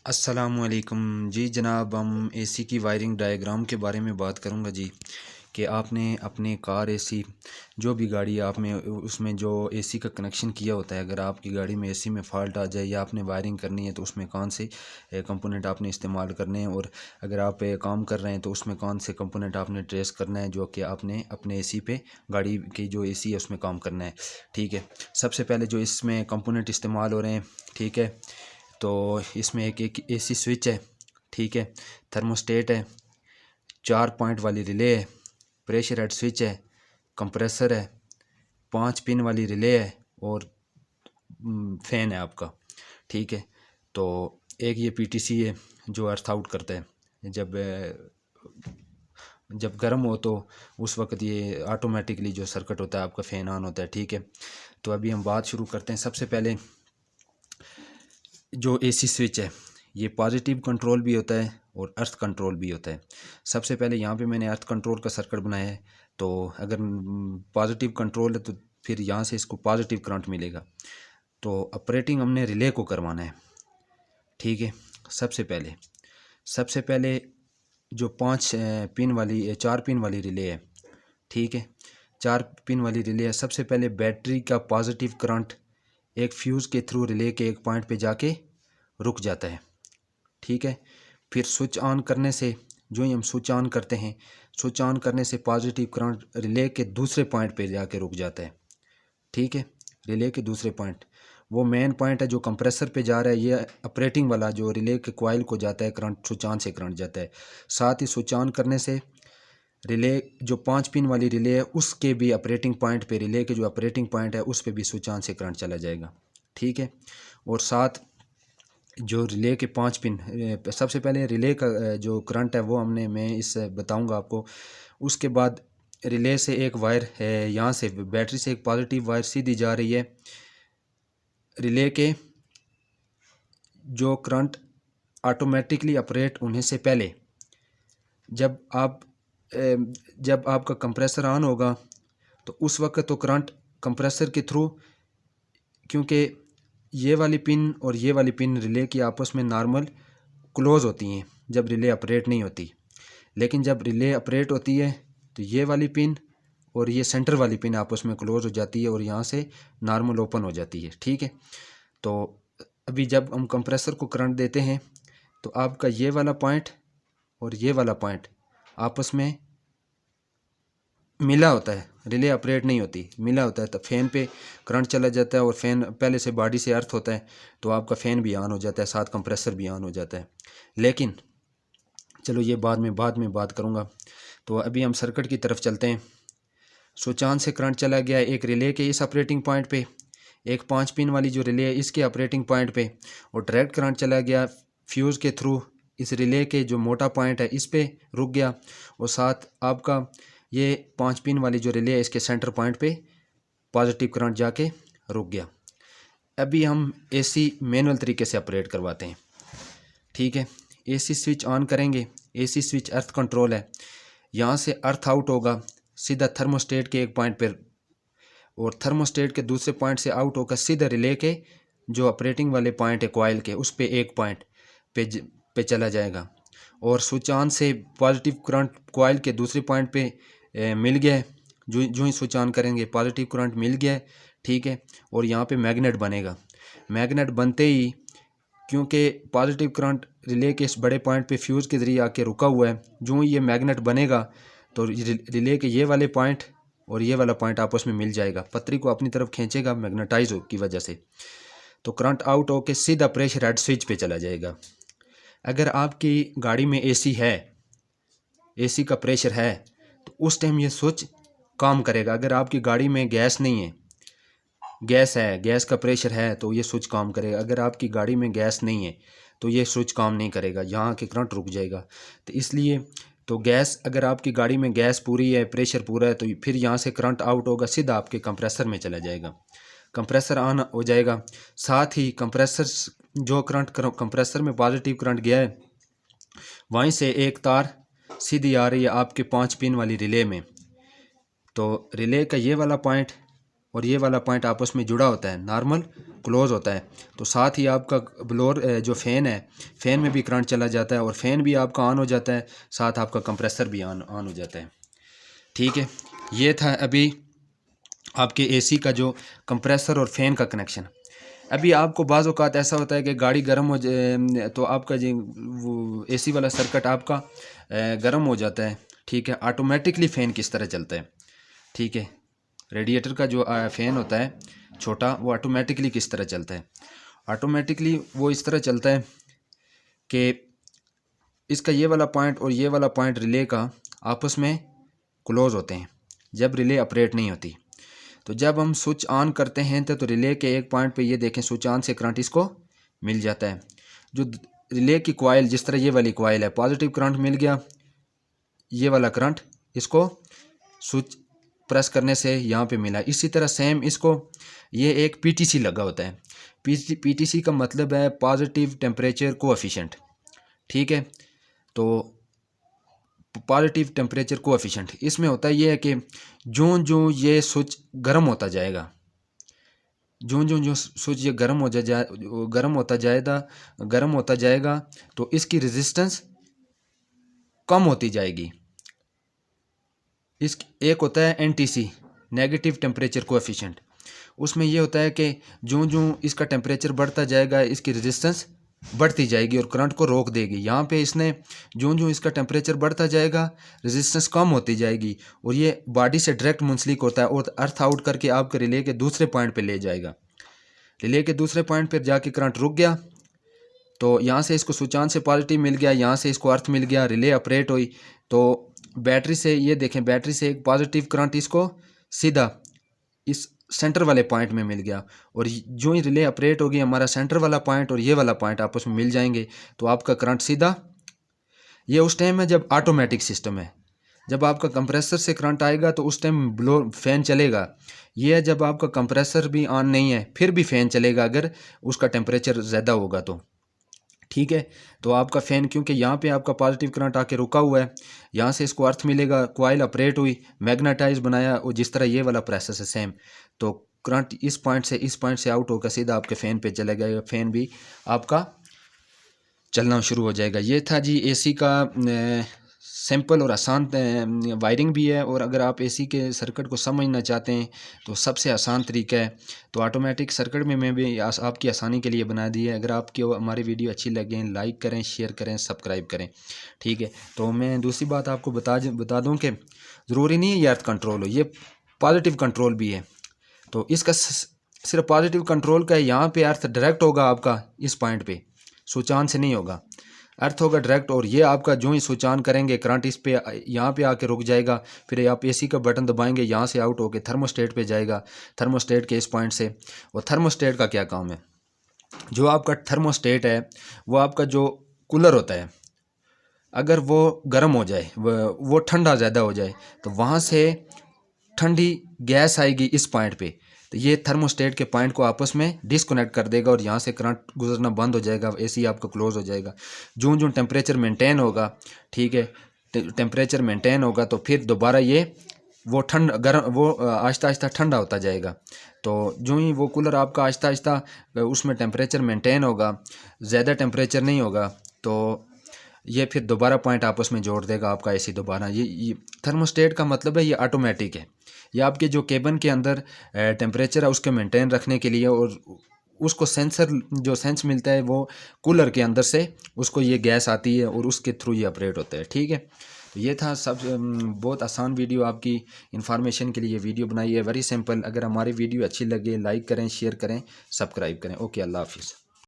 अस्सलामुअलैकुम जी जनाब, हम एसी की वायरिंग डायग्राम के बारे में बात करूंगा जी। कि आपने अपने कार एसी जो भी गाड़ी आप में उसमें जो एसी का कनेक्शन किया होता है, अगर आपकी गाड़ी में एसी में फ़ॉल्ट आ जाए या आपने वायरिंग करनी है तो उसमें कौन से कंपोनेंट आपने इस्तेमाल करने हैं, और अगर आप काम कर रहे हैं तो उसमें कौन से कंपोनेंट आपने ट्रेस करना है जो कि आपने अपने एसी पे गाड़ी की जो एसी है उसमें काम करना है। ठीक है, सबसे पहले जो इसमें कंपोनेंट इस्तेमाल हो रहे हैं, ठीक है, तो इसमें एक एसी स्विच है, ठीक है, थर्मोस्टेट है, 4 पॉइंट वाली रिले है, प्रेशर हेड स्विच है, कंप्रेसर है, 5 पिन वाली रिले है, और फैन है आपका। ठीक है, तो एक ये पीटीसी है जो अर्थ आउट करता है जब गर्म हो तो उस वक्त ये ऑटोमेटिकली जो सर्किट होता है आपका फ़ैन ऑन होता है। ठीक है, तो अभी हम बात शुरू करते हैं। सबसे पहले जो एसी स्विच है ये पॉजिटिव कंट्रोल भी होता है और अर्थ कंट्रोल भी होता है। सबसे पहले यहाँ पे मैंने अर्थ कंट्रोल का सर्किट बनाया है, तो अगर पॉजिटिव कंट्रोल है तो फिर यहाँ से इसको पॉजिटिव करंट मिलेगा। तो ऑपरेटिंग हमने रिले को करवाना है। ठीक है, सबसे पहले जो 5 पिन वाली 4 पिन वाली रिले है, ठीक है, 4 पिन वाली रिले है। सबसे पहले बैटरी का पॉजिटिव करंट एक फ्यूज़ के थ्रू रिले के एक पॉइंट पे जाके रुक जाता है। ठीक है, फिर स्विच ऑन करने से, जो ही हम स्विच ऑन करते हैं, स्विच ऑन करने से पॉजिटिव करंट रिले के दूसरे पॉइंट पे जाके रुक जाता है। ठीक है, रिले के दूसरे पॉइंट, वो मेन पॉइंट है जो कंप्रेसर पे जा रहा है, ये ऑपरेटिंग वाला जो रिले के कॉइल को जाता है करंट, स्विच ऑन से करंट जाता है। साथ ही स्विच ऑन करने से रिले जो 5 पिन वाली रिले है उसके भी ऑपरेटिंग पॉइंट पे, रिले के जो ऑपरेटिंग पॉइंट है उस पे भी स्विच ऑन से करंट चला जाएगा। ठीक है, और साथ जो रिले के 5 पिन, सबसे पहले रिले का जो करंट है वो मैं इससे बताऊंगा आपको। उसके बाद रिले से एक वायर है, यहाँ से बैटरी से एक पॉजिटिव वायर सीधी जा रही है रिले के जो करंट ऑटोमेटिकली ऑपरेट होने से पहले। जब आपका कंप्रेसर ऑन होगा तो उस वक्त तो करंट कंप्रेसर के थ्रू, क्योंकि ये वाली पिन और ये वाली पिन रिले की आपस में नॉर्मल क्लोज़ होती हैं जब रिले ऑपरेट नहीं होती, लेकिन जब रिले ऑपरेट होती है तो ये वाली पिन और ये सेंटर वाली पिन आपस में क्लोज़ हो जाती है और यहाँ से नॉर्मल ओपन हो जाती है। ठीक है, तो अभी जब हम कंप्रेसर को करंट देते हैं तो आपका ये वाला पॉइंट और ये वाला पॉइंट आपस में मिला होता है, रिले ऑपरेट नहीं होती, मिला होता है, तो फ़ैन पे करंट चला जाता है और फ़ैन पहले से बॉडी से अर्थ होता है तो आपका फ़ैन भी ऑन हो जाता है, साथ कंप्रेसर भी ऑन हो जाता है। लेकिन चलो ये बाद में बात करूँगा। तो अभी हम सर्किट की तरफ चलते हैं। स्विच ऑन से करंट चला गया एक रिले के इस ऑपरेटिंग पॉइंट पे, एक 5 पिन वाली जो रिले है इसके ऑपरेटिंग पॉइंट पे, और डायरेक्ट करंट चला गया फ्यूज़ के थ्रू इस रिले के जो मोटा पॉइंट है इस पे रुक गया, और साथ आपका ये 5 पिन वाली जो रिले है इसके सेंटर पॉइंट पे पॉजिटिव करंट जाके रुक गया। अभी हम एसी मैनुअल तरीके से ऑपरेट करवाते हैं। ठीक है, एसी स्विच ऑन करेंगे, एसी स्विच अर्थ कंट्रोल है, यहाँ से अर्थ आउट होगा सीधा थर्मोस्टेट के एक पॉइंट पर, और थर्मोस्टेट के दूसरे पॉइंट से आउट होकर सीधा रिले के जो ऑपरेटिंग वाले पॉइंट है कॉइल के उस पे एक पॉइंट पे चला जाएगा, और स्विच ऑन से पॉजिटिव करंट कॉइल के दूसरे पॉइंट पे मिल गया है। जो ही स्विच ऑन करेंगे पॉजिटिव करंट मिल गया है। ठीक है, और यहाँ पे मैग्नेट बनेगा। मैग्नेट बनते ही, क्योंकि पॉजिटिव करंट रिले के इस बड़े पॉइंट पे फ्यूज़ के ज़रिए आके रुका हुआ है, जो ही ये मैग्नेट बनेगा तो रिले के ये वाले पॉइंट और ये वाला पॉइंट आपस में मिल जाएगा, पतरी को अपनी तरफ खींचेगा मैग्नेटाइज की वजह से, तो करंट आउट होके सीधा प्रेशर हेड स्विच पे चला जाएगा। अगर आपकी गाड़ी में एसी है, एसी का प्रेशर है, तो उस टाइम ये स्विच काम करेगा। अगर आपकी गाड़ी में गैस नहीं है, गैस है, गैस का प्रेशर है तो ये स्विच काम करेगा। अगर आपकी गाड़ी में गैस नहीं है तो ये स्विच काम नहीं करेगा, यहाँ के करंट रुक जाएगा। तो इसलिए तो गैस, अगर आपकी गाड़ी में गैस पूरी है, प्रेशर पूरा है, तो फिर यहाँ से करंट आउट होगा सीधा आपके कंप्रेसर में चला जाएगा, कंप्रेसर ऑन हो जाएगा। साथ ही कंप्रेसर जो करंट कंप्रेसर में पॉजिटिव करंट गया है वहीं से एक तार सीधी आ रही है आपके 5 पिन वाली रिले में, तो रिले का ये वाला पॉइंट और ये वाला पॉइंट आपस में जुड़ा होता है, नॉर्मल क्लोज़ होता है तो साथ ही आपका ब्लोअर जो फ़ैन है, फ़ैन में भी करंट चला जाता है और फ़ैन भी आपका ऑन हो जाता है, साथ आपका कंप्रेसर भी ऑन हो जाता है। ठीक है, ये था अभी आपके एसी का जो कंप्रेसर और फ़ैन का कनेक्शन। अभी आपको बाज़ औक़ात ऐसा होता है कि गाड़ी गर्म हो जाए तो आपका जो वो एसी वाला सर्किट आपका गर्म हो जाता है। ठीक है, ऑटोमेटिकली फ़ैन किस तरह चलता है। ठीक है, रेडिएटर का जो फ़ैन होता है छोटा, वो ऑटोमेटिकली किस तरह चलता है। ऑटोमेटिकली वो इस तरह चलता है कि इसका ये वाला पॉइंट और ये वाला पॉइंट रिले का आपस में क्लोज़ होते हैं जब रिले ऑपरेट नहीं होती। तो जब हम स्विच ऑन करते हैं तो रिले के एक पॉइंट पे ये देखें स्विच ऑन से करंट इसको मिल जाता है। जो रिले की कॉइल, जिस तरह ये वाली कॉइल है, पॉजिटिव करंट मिल गया, ये वाला करंट इसको स्विच प्रेस करने से यहाँ पे मिला। इसी तरह सेम इसको, ये एक पीटीसी लगा होता है। पीटीसी का मतलब है पॉजिटिव टेम्परेचर कोएफिशिएंट। ठीक है, तो पॉजिटिव टेम्परेचर कोएफिशिएंट इसमें होता है ये है कि जो ये स्विच गर्म होता जाएगा, जो स्विच ये गर्म होता जाएगा तो इसकी रेजिस्टेंस कम होती जाएगी। इस एक होता है एनटीसी, नेगेटिव टेम्परेचर कोएफिशिएंट। उसमें ये होता है कि जो इसका टेम्परेचर बढ़ता जाएगा इसकी रेजिस्टेंस बढ़ती जाएगी और करंट को रोक देगी। यहाँ पे इसने जो इसका टेम्परेचर बढ़ता जाएगा रेजिस्टेंस कम होती जाएगी और ये बॉडी से डायरेक्ट मुंसलिक होता है और अर्थ आउट करके आपके रिले के दूसरे पॉइंट पे ले जाएगा। रिले के दूसरे पॉइंट पर जाके करंट रुक गया तो यहाँ से इसको स्विच ऑन से पॉजिटिव मिल गया, यहाँ से इसको अर्थ मिल गया, रिले ऑपरेट हुई तो बैटरी से, ये देखें, बैटरी से एक पॉजिटिव करंट इसको सीधा इस सेंटर वाले पॉइंट में मिल गया और जो ही रिले ऑपरेट होगी हमारा सेंटर वाला पॉइंट और ये वाला पॉइंट आपस में मिल जाएंगे तो आपका करंट सीधा, ये उस टाइम है जब ऑटोमेटिक सिस्टम है। जब आपका कंप्रेसर से करंट आएगा तो उस टाइम ब्लो फ़ैन चलेगा। ये है जब आपका कंप्रेसर भी ऑन नहीं है फिर भी फ़ैन चलेगा अगर उसका टेम्परेचर ज़्यादा होगा तो। ठीक है, तो आपका फ़ैन, क्योंकि यहाँ पे आपका पॉजिटिव करंट आके रुका हुआ है, यहाँ से इसको अर्थ मिलेगा, कॉइल ऑपरेट हुई, मैग्नेटाइज बनाया और जिस तरह ये वाला प्रोसेस है सेम, तो करंट इस पॉइंट से आउट होकर सीधा आपके फ़ैन पे चला जाएगा, फ़ैन भी आपका चलना शुरू हो जाएगा। ये था जी एसी का सिंपल और आसान वायरिंग भी है। और अगर आप एसी के सर्किट को समझना चाहते हैं तो सबसे आसान तरीका है तो ऑटोमेटिक सर्किट में मैं भी आपकी आसानी के लिए बना दी है। अगर आपकी हमारी वीडियो अच्छी लगे लाइक करें, शेयर करें, सब्सक्राइब करें। ठीक है, तो मैं दूसरी बात आपको बता दूं कि ज़रूरी नहीं है ये अर्थ कंट्रोल हो, ये पॉजिटिव कंट्रोल भी है। तो इसका सिर्फ पॉजिटिव कंट्रोल का यहाँ पे अर्थ डायरेक्ट होगा आपका, इस पॉइंट पे स्विच ऑन से नहीं होगा, अर्थ होगा डायरेक्ट। और ये आपका जो ही स्विच ऑन करेंगे करंट इस पे यहाँ पे आके रुक जाएगा, फिर आप एसी का बटन दबाएंगे, यहाँ से आउट होके थर्मोस्टेट पे जाएगा, थर्मोस्टेट के इस पॉइंट से। और थर्मोस्टेट का क्या काम है, जो आपका थर्मोस्टेट है वो आपका जो कूलर होता है, अगर वो गर्म हो जाए, वो ठंडा ज़्यादा हो जाए तो वहाँ से ठंडी गैस आएगी इस पॉइंट पे, तो ये थर्मोस्टेट के पॉइंट को आपस में डिस्कनेक्ट कर देगा और यहाँ से करंट गुजरना बंद हो जाएगा, एसी आपका क्लोज हो जाएगा। जो टेम्परेचर मेंटेन होगा, ठीक है, टेम्परेचर मेंटेन होगा तो फिर दोबारा ये वो आहिस्ता आहिस्ता ठंडा होता जाएगा। तो जो ही वो कूलर आपका आहिस्ता आहिस्ता उसमें टेम्परेचर मेंटेन होगा, ज़्यादा टेम्परेचर नहीं होगा, तो ये फिर दोबारा पॉइंट आपस में जोड़ देगा आपका एसी दोबारा। ये थर्मोस्टेट का मतलब है ये ऑटोमेटिक है, ये आपके जो केबिन के अंदर टेम्परेचर है उसके मेंटेन रखने के लिए, और उसको सेंसर जो सेंस मिलता है वो कूलर के अंदर से उसको ये गैस आती है और उसके थ्रू ये ऑपरेट होता है। ठीक है, तो ये था सब बहुत आसान वीडियो, आपकी इन्फॉर्मेशन के लिए वीडियो बनाई है, वेरी सिंपल। अगर हमारी वीडियो अच्छी लगे लाइक करें, शेयर करें, सब्सक्राइब करें। ओके, अल्लाह हाफिज़।